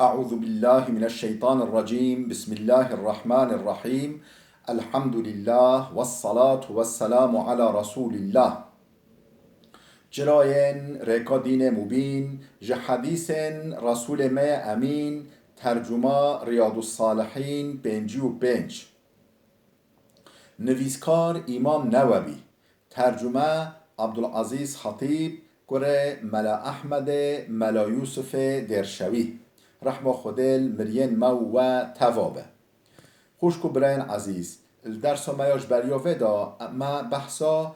أعوذ بالله من الشيطان الرجيم بسم الله الرحمن الرحيم الحمد لله والصلاة والسلام على رسول الله جراين ركادين مبين جحديث رسول ما أمين ترجمة رياض الصالحين بنجي و بنج نویسکار امام نووی ترجمه عبدالعزیز خطیب گره ملا احمد ملا یوسف درشوی رحمه خودل مرین مو و توابه خوشکو براین عزیز الدرس ما یاش بریاوه دا ما بحثا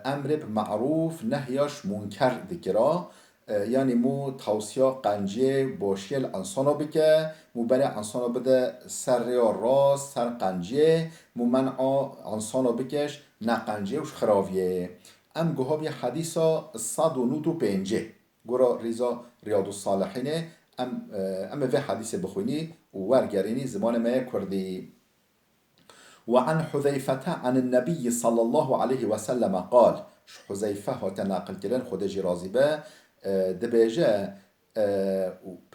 امر معروف نهیاش منکر دکرا یعنی مو توصیه قنجه باشیل انسانا بکه مو برای انسانا بده سر یا راست سر قنجه مو منع انسانا بکش نه قنجه وش خراویه ام گوها بی حدیثا 195 گورا ریزا ریاض الصالحینه ام في حديث بخوني وورقريني زمان ما كردي وعن حذيفة عن النبي صلى الله عليه وسلم قال حذيفة تناقل كلن خدجي رازبه دبيجه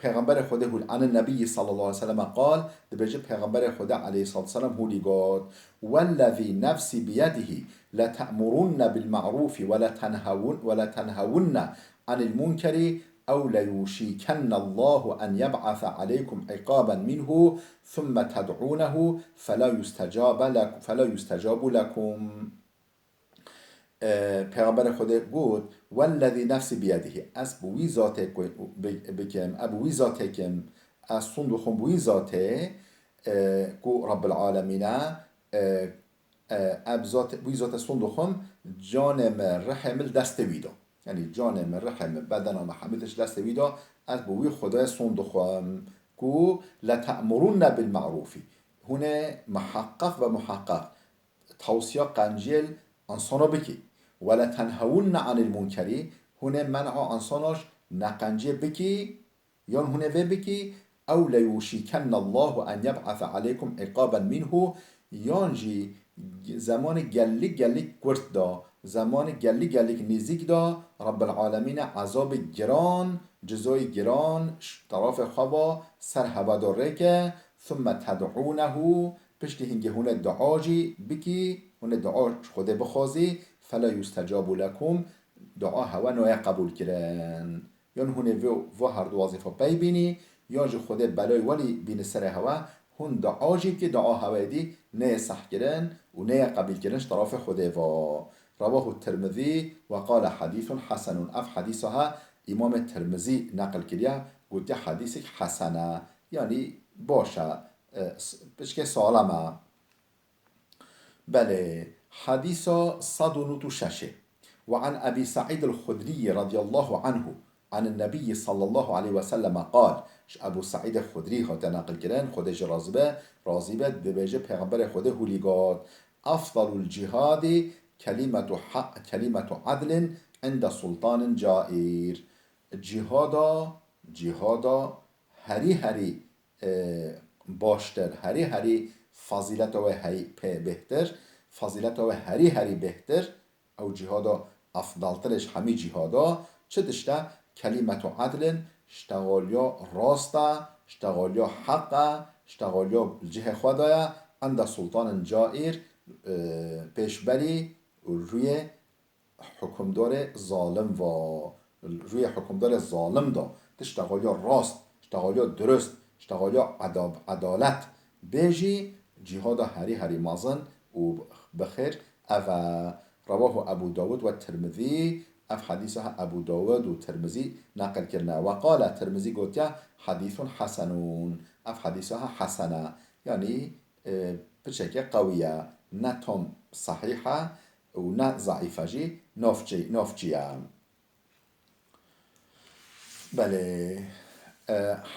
پیغمبر خدا عن النبي صلى الله عليه وسلم قال دبيجه پیغمبر خدا عليه الصلاة والسلام هولي قال والذي نفسي بيده لتأمرن بالمعروف ولا تنهون عن المنكر أو ليوشكن الله أن يبعث عليكم عقابا منه ثم تدعونه فلا يستجاب لكم پیغمبر خدا گفت والذی نفسی بیده از بوی ذاته بکم ابوی ذاته کم از صندوقم بوی ذاته کو رب العالمین اب ذات بوی ذات صندوقم جانم رحم دست ویدا یعنی جانم رحم بدنم حملش دست ویدا از بوی خدای صندوقم کو لتأمرن بالمعروفی هونه محقق و محقق توصیه قنجل انسانا بکی ولا تنهون عن المنکری هونه منع انساناش نقنجه بکی یا هونه و بکی او لیوشکن الله ان یبعث علیکم عقابا منه یانجی زمان گلی گلی کرد دا زمان گلی گلی نزیک دا رب العالمین عذاب گران جزای گران طرف خوابا سر هوا داره که ثم تدعونه پشت هنگه هونه دعاجی بکی هونه دعا خود بخوازی فلا یستجاب لکم دعا هوا نوی قبول کرن یا هونه و هر دو وظیفه پی بینی یا جو خود بلای ولی بین سر هوا هون دعاجی که دعا هوا دی نه صح کرن و نه قبول کرنش طرف خود و رواه الترمذي وقال حديث حسن اف حديثها امام الترمذي نقل کریا گفته حدیث حسنه یعنی باشه بشکه سالمه بله حديث 196 وعن أبي سعيد الخدري رضي الله عنه عن النبي صلى الله عليه وسلم قال أبو سعيد الخدري هذا نقل كران خدش رازبه ببيجه پیغمبر خده هوليقات أفضل الجهاد كلمة حق كلمة عدل عند سلطان جائر جهادا هری باشتر هری فضیلت و هری بهتر فضیلت و هری بهتر او جهادا افضلترش همه جهادا چه دشته کلمت و عدل اشتغالیا راسته اشتغالیا حقه اشتغالیا جه خدایا عند سلطان جائر پیشبری روی حکمدار ظالم و روی حکمدار ظالم دا اشتغالیا راست اشتغالیا درست اشتغالیا عدالت بیجی جهاد هری مازن و بخير أف رواه أبو داود والترمذي أف حديثها أبو داود والترمذي نقل كرنا وقال الترمذي قلت حديث حسن أف حديثها حسنة يعني بشكل قوية نتم صحيحة ونا ضعيفة جي نوفجي بله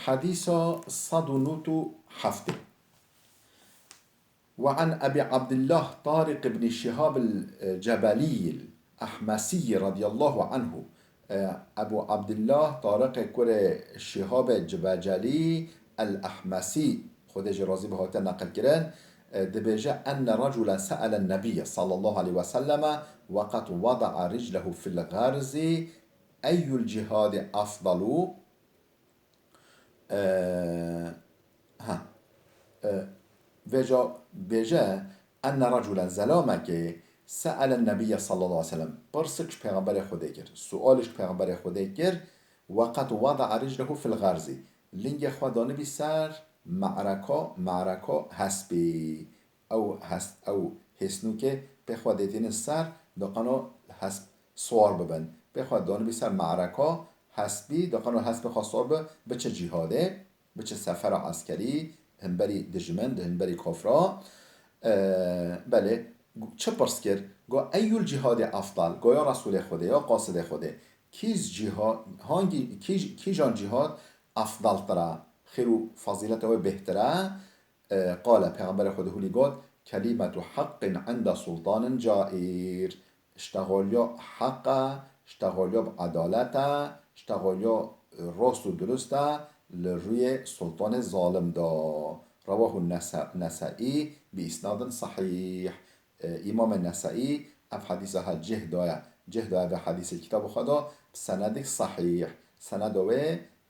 حديث 197 وعن أبي عبد الله طارق بن شهاب الجبلي الأحمسي رضي الله عنه أبو عبد الله طارق كره شهاب الجبلي الأحمسي خدش رازي بهاته نقل كران دبجة أن رجلا سأل النبي صلى الله عليه وسلم وقد وضع رجله في الغرز أي الجهاد أفضل اه، ها وجا بجا ان رجلا زلامك سأل النبي صلى الله عليه وسلم برسكش پیغمبر خدا کرد سؤالش پیغمبر خدا کرد وقت وضع رجله في الغرز لنگ خودانه بی سر معرکا حسبی او حسنو که بخواد دیتین سر دقنو حسب سوار ببن بخواد دانه بی سر معرکا حسبی دقنو حسب خواه سوار به چه جهاده به چه سفر عسکری هنبری دجمن هنبری کافرا بله چه پرس کرد گو ایول جهاد افضل گو یا رسول خوده یا قاصد خوده کیز جهاد هانگی کی جان جهاد افضل تره خیرو فضیلت و بهتره قال پیغمبر خود هولی گفت کلمت حق عند سلطان جائر اشتغالیا حق اشتغالیا عدالت اشتغالیا راست و درسته لروی سلطان ظالم دا رواه النسائی بإسناد صحيح امام النسائی اف حدیث ها جه به حدیث کتاب خدا سند صحیح سند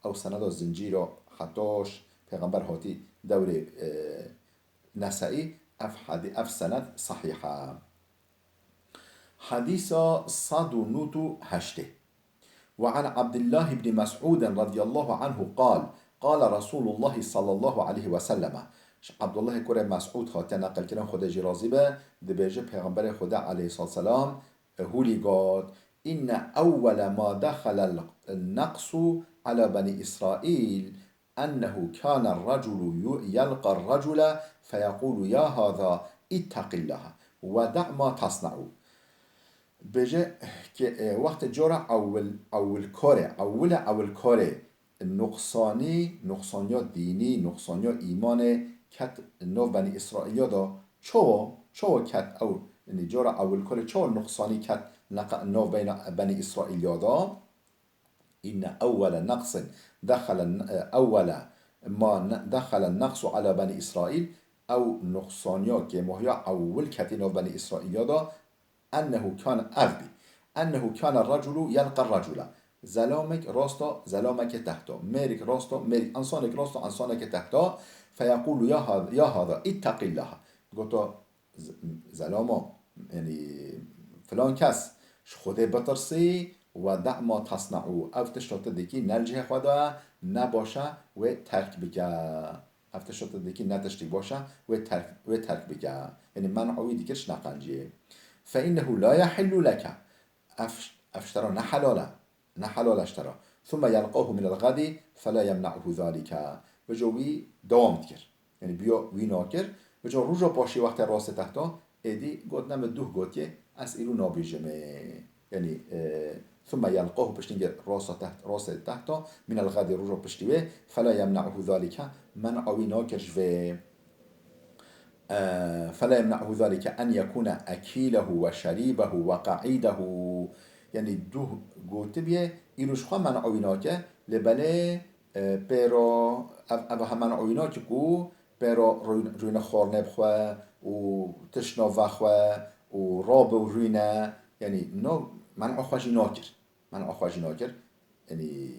او سند زنجیر خطاش پیغمبر هاتی دور نسائی اف سند صحیحه حديث صاد نوت هشته وعن عبد الله بن مسعود رضي الله عنه قال رسول الله صلى الله عليه وسلم عبد الله كره مسعود خاطر نقل کردن خدا جی راضی به دبیجه پیغمبر خدا علیه السلام هولی قال إن أول ما دخل النقص على بني إسرائيل أنه كان الرجل يلقى الرجل فيقول يا هذا اتق الله ودع ما تصنع بجه که وقت جورا اول کاره نقصانی دینی نقصانی ایمان کت نو بنی اسرائیل دا چو کت او یعنی جورا اول کاره چو نقصانی کت نو بنی اسرائیل دا این اول نقص اول ما دخل النقص على بني اسرائیل او نقصانیا که مهیا اول کتی نو بنی اسرائیل دا أنه كان الرجل يلقى الرجل زلامك راستا زلامك تحتا ميرك راستا ميرك أنصانك راستا أنصانك تحتا فيقول يا هذا اتق الله قلت زلاما يعني فلان كس خده بترسي ودع ما تصنعو افتشتات ديكي نلجه خدا نباشه و ترك بكا افتشتات ديكي نتشتي باشه و ترك بكا يعني منعوي ديكش نقنجيه فإنه لا يحل لك أفشترى نحلال اشترى ثم يلقاه من الغد فلا يمنعه ذلك بجوي دوام تكر يعني بيو ويناكر بجو روجا باشي وقت راس تحتا ادي قد نم دوه قوتي اسئلو نابيجمه يعني ثم يلقاه بشتنج راس تحتا من الغد روجا بشتوه فلا يمنعه ذلك منع ويناكر جوه فلا يمنعه ذلك أن يكون أكيله وشريبه وقعيده يعني دوه قلت بيه إيروش خواه منعويناك لبنه بيرو أبها منعويناك كو بيرو روين خورنب خواه و تشنا وخواه و راب و روينه يعني نو منع خواجي ناكر يعني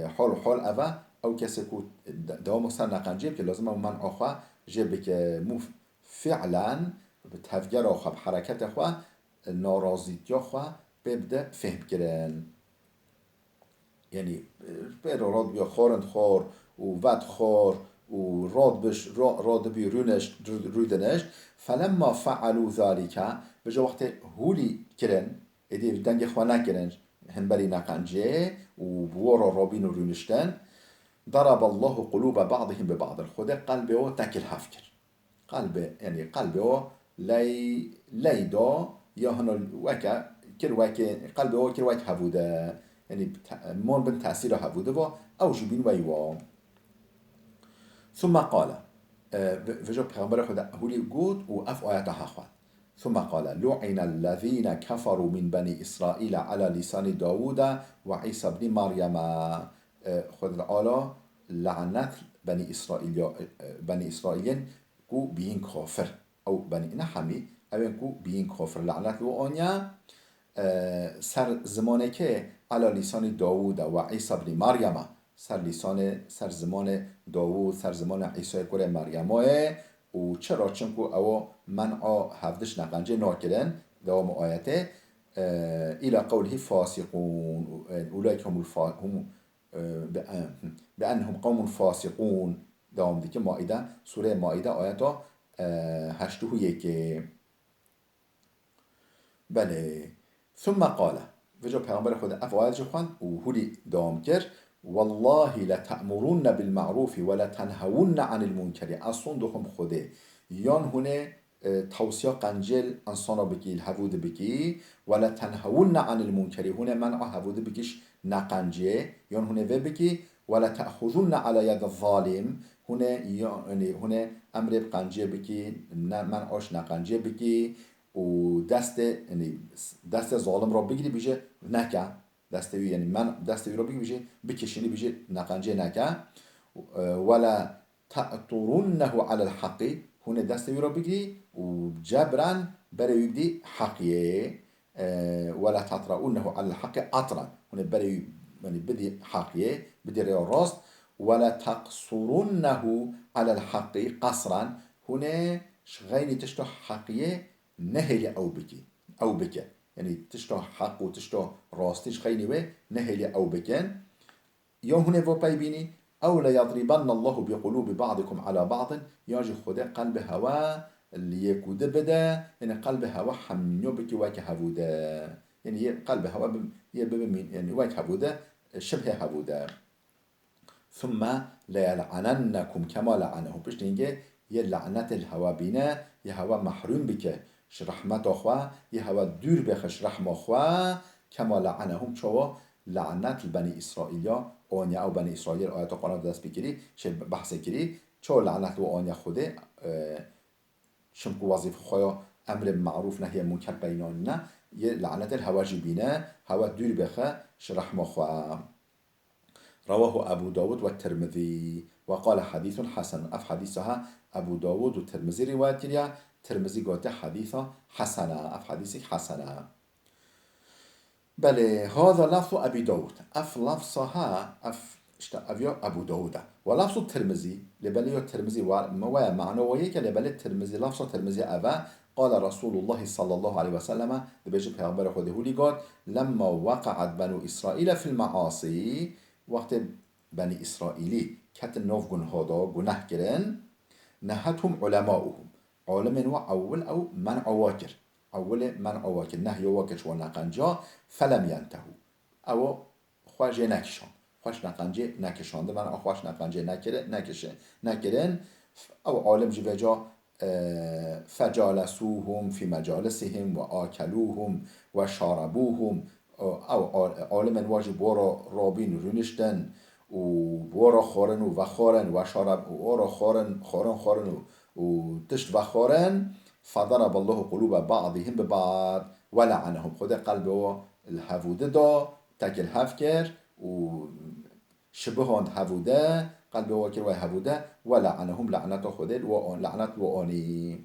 حال أبا أو كسي كو دوام سر نقنجيب که لازم منع خواه جيبك موف فعلا بتفجر آخوا بحرکت آخوا نارازیتی آخوا ببدأ فهم کردن یعنی به راد بیا خارند خار و ود خار و راد بی رودنشت فلما فعلوا ذلك بجا وقت هولی کرن ایدی دنگ خوا نکرن هنبری نقنجه و بورا رابین و رونشتن ضرب الله قلوب بعضهم ببعض خدا قلبه و تکل هفکر قلبه لی دا یا هنو وکا قلبه و کر وک هبوده يعني مون بن تأثير هبوده و او جبين ويوا ثم قال فجو پیغمبر خدا هولي قود و اف آياتها خواد ثم قال لعن الذين كفروا من بني إسرائيل على لسان داود وعيسى بن مريم خود العالى لعنت بني إسرائيل كو بين كافر او بني نحمي او كو بين كافر لعنت و آنیا سر زمانه که على لسان داود و عیسی بن مریم سر زمان داوود سر زمان عیسی کره مریمه و چرا چنکو او منع هفدش نقنجه ناکرن دوام آیته الى قوله فاسقون اولئك هم بأنهم قوم فاسقون دوام دیگه مائده سوره مائده آیتا 81. بله ثم قال وجا پیغمبر خود افعالش خوان و هولی دوام کرد والله لتأمرون بالمعروف ولا تنهون عن المنكر اصلا دخم خوده یان هونه توصیه قنجل انسانا بکی الهود بکی ولا تنهون عن المنكر هونه منع هود بکیش نقنجه یان هونه و بکی ولا تأخذون على يد الظالم هونه امر بقنجه بکی منعش نقنجه بکی و دست ظالم را بگیری بیشه نکه دستوی یعنی من دستوی را بگیری بیشه بکشینی بیشه نقنجه نکه ولا تأطرونه على الحق هونه دستوی را بگیری و جبران برای دی حقیه ولا تطرؤونه على الحق اطرا هونه برای یعنی بدی حقیه بدی ریا راست ولا تقصرونه على الحق قصرا هونه غیری تشتو حقیه نهلی او بکن یعنی تشتا حق و تشتا راستش خیلی و نهلی او بکن یا هونه و پی بینی او لیضربن الله بقلوب بعضكم على بعض یاجی خود قلب هوا لیکوده بده یعنی قلب هوا حمینو بکی وک هبوده یعنی قلب هوا یعنی وک هبوده شبه هبوده ثم ليلعننكم كما لعنهم بيش نيجي لعنت الهوا بينا يهوا محروم بك رحمت أخوة يهوا دور بخش رحمة أخوة كما لعنهم شو لعنت بني إسرائيل آنيا أو بني إسرائيل آيات قرآن دست بكري شيء بحث كري شو لعنت وآنيا خوده شمكو وظيفة خويا أمر معروف نهي منكر بيننا لعنت الهوا جبينا هوا دور بخش رحمة أخوة رواه أبو داود والترمذي وقال حديث حسن أف حديثها أبو داود والترمذي رواية كريا ترمذي قالت حديثة حسنة أف حديثك حسنة بله هذا لفظ أبي داود أف لفظها أفيا أبو داود ولفظ الترمذي لبلي الترمذي وما معنى ويك لبلي الترمذي لفظ الترمذي أبا قال رسول الله صلى الله عليه وسلم بيجي پیغمبر خود هولي قال لما وقعت بنو إسرائيل في المعاصي وقت بني إسرائيلي كت نوف گناه كرن نهتهم علماؤهم عالم أول أو من عواكر أول من عواكر نهي واكر ونقنجا فلم ينتهوا أو خواجه نكشان خواش نقنجه نكشان ده من خواش نقنجه نكرن أو عالم جبجا فجالسوهم في مجالسهم وآكلوهم وشاربوهم او عالم واجب بورا رابين رونشتن و بورا خارن و خارن و شارب و بورا خارن و تشت و خارن فضرب الله قلوب بعضهم ببعض ولعنهم خود قلبه الهفوده دا تكل هفكر و شبهان هفوده قلبه واكر و هفوده ولعنهم لعنت خود لعنت وآني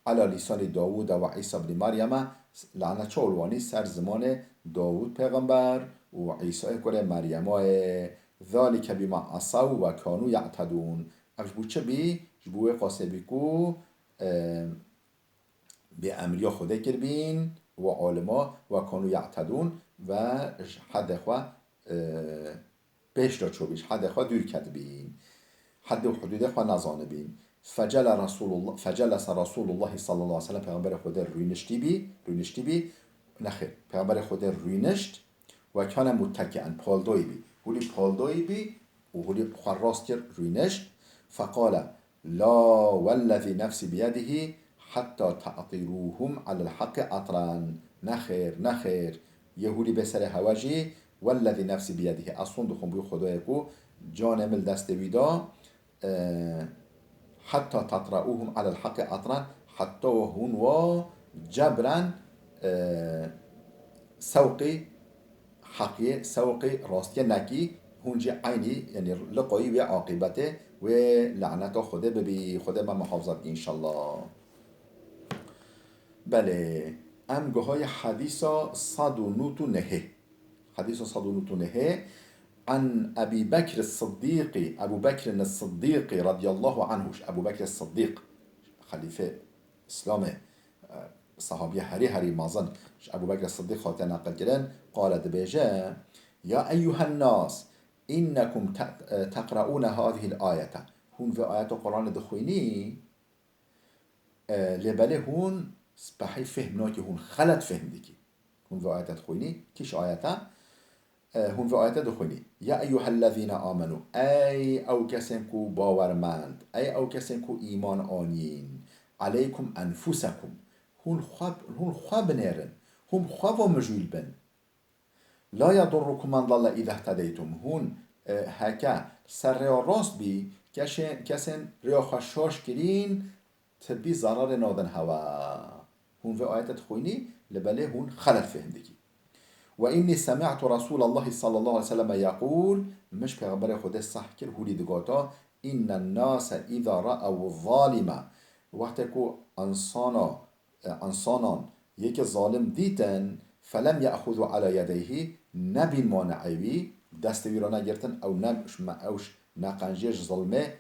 على لسان داود و عيسى بن مريم لعنت چولوانی سر زمان داود پیغمبر و عیسی کره مریمه ذالک بما عصوا و کانوا یعتدون اجبو چه بی جبوه قاسبی کو به امریا خوده کربین و عالما و کانوا یعتدون و حد خواه پیش دا چوبیش حد خواه دور کدبین حد و حدود خواه نزانه بین فجلس رسول الله صلی الله علیه وسلم پیغمبر خود روینشتی بی نخیر پیغمبر خود روینشت و کان متکئا پالدوی بی هولی پالدوی بی و هولی خراست کرد روینشت فقال لا والذي نفسي بيده حتى تعطروهم على الحق اطرا نخیر یهولی به سر هواجی والذي نفسي بيده اصلا دخون بی خدای کو جان مل دست ویدا حتى تطرؤوهم على الحق اطرا حتى هون و جبرا سوقي حقية سوقي راستيا نكي هونجي عيني يعني لقوي وعاقبته ولعنته خده ببي خده ما محافظت إن شاء الله بله امگه های حدیثا صد و نوت و نهه حدیثا صد و نوت و نهه عن أبي بكر الصديق، أبو بكر الصديق رضي الله عنه، أبو بكر الصديق خليفة إسلامه صحابي هري مازن أبو بكر الصديق خاطر نقل كرن قال دبيجا يا أيها الناس إنكم تقرؤون هذه الآية، هون في آيات القرآن دخويني لبله هون سبحي فهمناكي هون خلط فهمدكي، هون في آيات دخويني كيش آياته هون في آيات دخويني يا أيها الذين آمنوا أي أو كسنكو باورمند أي أو كسنكو إيمان آنين عليكم أنفسكم، هون خواب نيرن، هم خواب مجويل بن لا يضركم من ضل إذا اهتديتم، هون هكا سر راست بي كسن ريا خشاش كرين تبي ضرر نادن هوا، هون في آيات تخويني لبله هون خلل فهمدكي وإني سمعت رسول الله صلى الله عليه وسلم يقول مش پیغمبر خود صح كر هولي دقاتا إن الناس إذا رأوا الظالم وقتكو انسانان يك ظالم ديتن فلم يأخذوا على يديه نبين مانعوي دستوی را نگرتن اوش نقنجيش ظلمه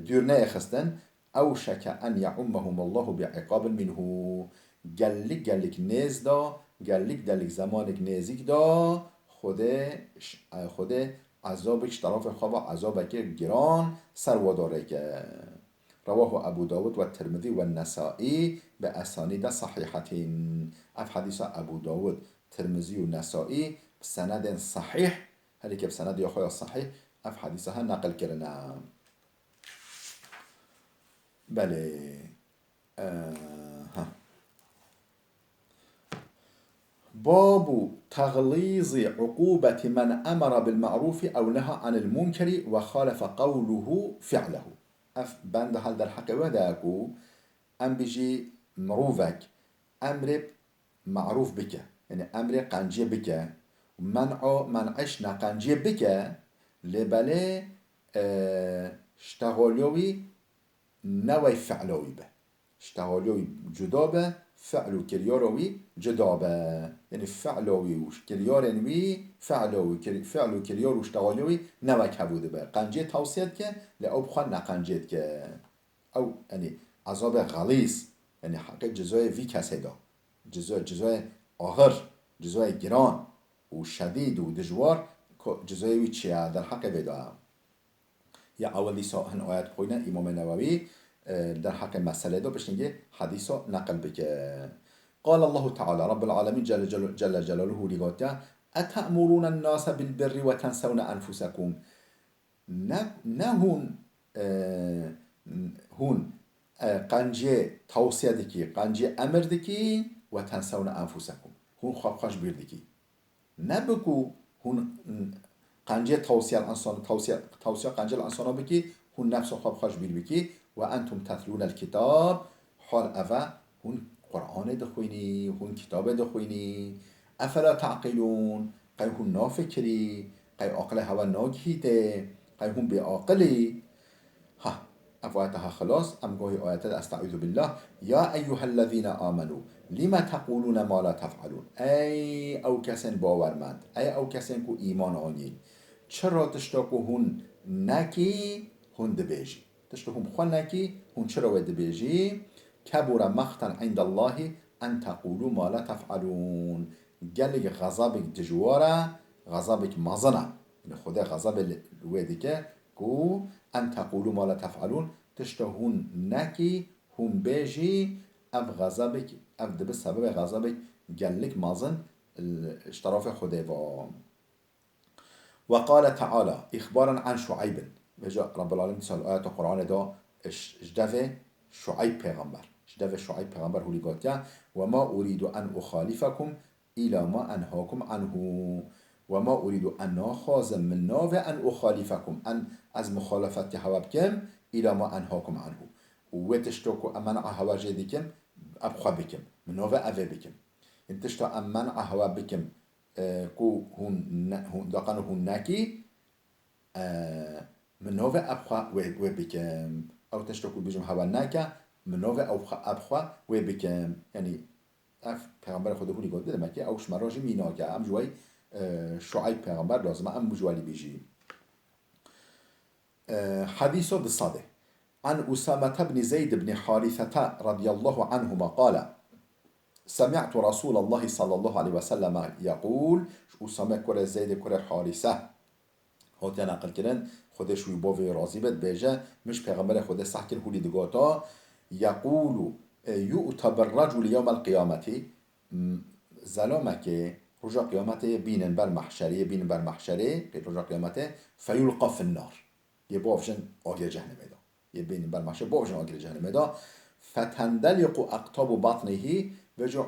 دور نيخستن او شك ان يعمهم الله بعقاب منه گلک نیز دا گلک زمانک نزیک دا خود عذابش طرف خواه عذابك گران سرواداره که رواه ابو داود و الترمذي و النسائي بأسانيد صحيحتين، اف حديث ابو داود ترمذي و نسائي بسند صحيح هلی که بسند یا خواه صحيح اف حديثها نقل کرنا. بله باب تغليظ عقوبة من أمر بالمعروف أو نهى عن المنكر وخالف قوله فعله. اف بند هل در حق وداكو ام بيجي مروفك امر معروف بك يعني امر قنجي بك منعش نقنجي بك لبله اشتغاليوي نوي فعلوي به اشتغاليوي جدابه فعلو كرياروي جدابه يعني فعلوي وش كريارنوي فعلو كريار واشتغاليوي نوك هبوده به قنجي توصيت که لأو بخوان نقنجيت که او يعني عذاب غليظ يعني حق جزای في کسه دا جزای آخر جزای گران و شدید و دجوار جزای وی چیه در حق بدا. یا اولی هن آیت خوینه امام نووی در حق مسئله دو بشنگه حدیث نقل بکه قال الله تعالى رب العالمين جل جلاله لغاته أتأمرون الناس بالبر وتنسون أنفسكم نه هون قنجه توصیه دکی قنجه امر دکی و تنسون انفسکم هون خواب خوش بیر دکی نبکو هون قنجه توصیه الانسان توصیه قنجه الانسان بکی هون نفس خواب خوش بیر بکی و انتم تتلون الكتاب حال اوه هون قرآن دخوینی هون کتاب دخوینی افلا تعقلون قای هون نافکری قای عقل هوا ناگهیده قای هون بی عقلی ها افواتها خلاص ام گوهی آیت استعوذ بالله یا ایها الذین آمنوا لما تقولون ما لا تفعلون ای او کسن باورمند ای او کسن کو ایمان آنید چرا تشتاکو هون نکی هون دبیجی تشتاکو هون خوان نکی هون چرا ود دبیجی کبر مقتا عند الله ان تقولوا ما لا تفعلون گلگ غضبك دجواره غضبك مزنه خدا غضب الویدی که کو ان تقولوا ما لا تفعلون تشتهون نکی هم بيجي اف غضبك اف دب سبب غضبك جلك مازن اشتراف خده وقال تعالى اخبارا عن شعيب بجا رب العالمين سال آيات القرآن دا اجدف شعيب پیغمبر هولي قاتيا وما أريد أن أخالفكم إلى ما أنهاكم عنه وما أريد أن أخاذ من ناف أن أخالفكم أن از مخالفت هوا بكم إلى ما أنهاكم عنه وتشتوكو أمنع هوا جديكم أبخوا بكم من ناف أفا بكم انتشتو أمنع هوا بكم كو هون دقانو هون ناكي من ناف أبخوا وبكم أو تشتوكو بيجم هوا ناكا من ناف أبخوا وبكم يعني اف پیغمبر خود هولی گفته دمکه اوش مراجع مینا که ام جوی شعیب پیغمبر لازمه ام بجوالی بیجی حديث بالصادق عن أسامة بن زيد بن حارثة رضي الله عنهما قال سمعت رسول الله صلى الله عليه وسلم يقول أسامة كره زيد كره حارثة هاتي نقل كرن خودش وی باوی راضی بد بیجه مش پیغمبر خود سحکر هولی دگاتا یقول یؤتى بالرجل يوم القيامة ظلامك رجا قیامته بینن بر محشره رجا قیامته فیلقى في النار یه بافشن آگیر جهنمه دا یه بینن بر محشره بافشن آگیر جهنمه دا فتندلق اقطاب بطنه وجو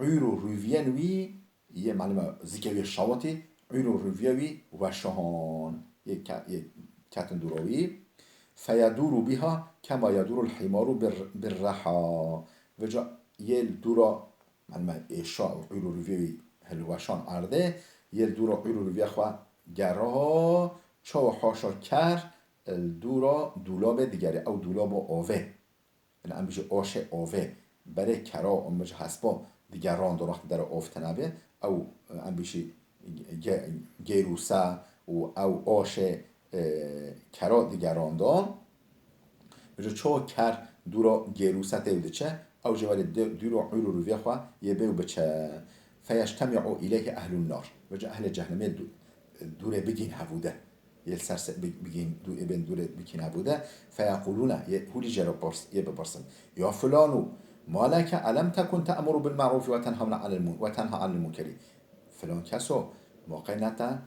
عیرو رویانوی یه معلومه زیکوی شواتی عیرو رویانوی و شهان یه کتن دوراوی فیدور بها کما یدور الحمار بالرحا وجو یه دورا معلومه ایشا عیرو رویانوی هلوشان عرده یه دورا عیرو رویان خواه گرها چاو حاشا کر دورا دولاب دیگری او دولاب آوه یعنی ام بیشه آش آوه برای کرا امج حسبا دیگران درخت در آفتنبه او ام بیشه گیروسا و او آش کرا دیگران دان بجا چا کر دورا گیروسا تیوده چه او جوال دورا عیرو رو خواه یه بیو بچه فیجتمع الیه اهل النار بجا اهل جهنمه دوره بگین هبوده یه سرس بگین دو ابن دوره بگین هبوده فیقولون هولی جرا یه بپرسن یا فلانو مالک علم تکن تأمر بالمعروف و تنها عن المنکر فلان کسو موقع نتا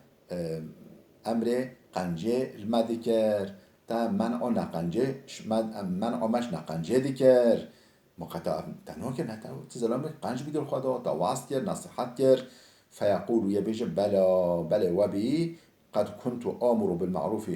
امر قنجه المدکر تا من آمش نقنجه دیکر موقع تنها که نتا تزلام قنج بیدر خدا تا وعظ کر نصیحت کر فيقول يبيج بلا وبي قد كنت آمر بالمعروف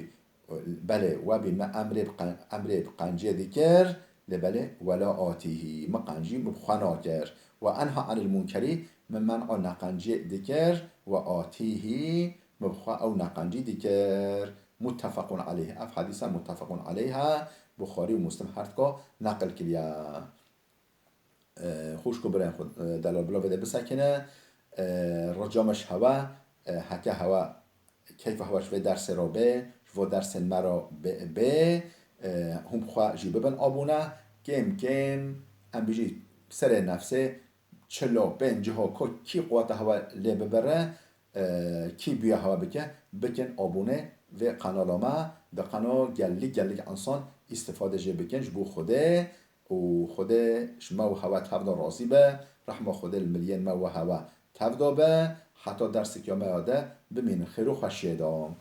بلا وبي ما أمر بقنجي ذكر لبلا ولا آتيه ما قنجي مبخنا كر وأنهى عن المنكر من منع نقنجي ذكر وآتيه مبخا أو نقنجي ذكر متفق عليه أف حديثة متفق عليها بخاري ومسلم حرتكا نقل كليا خوش کو برای خود دلال بلا بده بسکنه رجامش هوا حکه هوا کیف هواش و درس را به و درس مرا به هم خواه جیبه بن آبونه کم ام بیجی سر نفسه چلا بنجه ها که کی قوات هوا لی ببره کی بیا هوا بکن آبونه و قنالامه در قنال گلی انسان استفاده جه بکن جبو خوده و خوده شما و هوا تفدا راضی به رحمه خوده الملین ما و هوا تفدا به حتی در سکیامه آده بمین خیر و خوشیه دام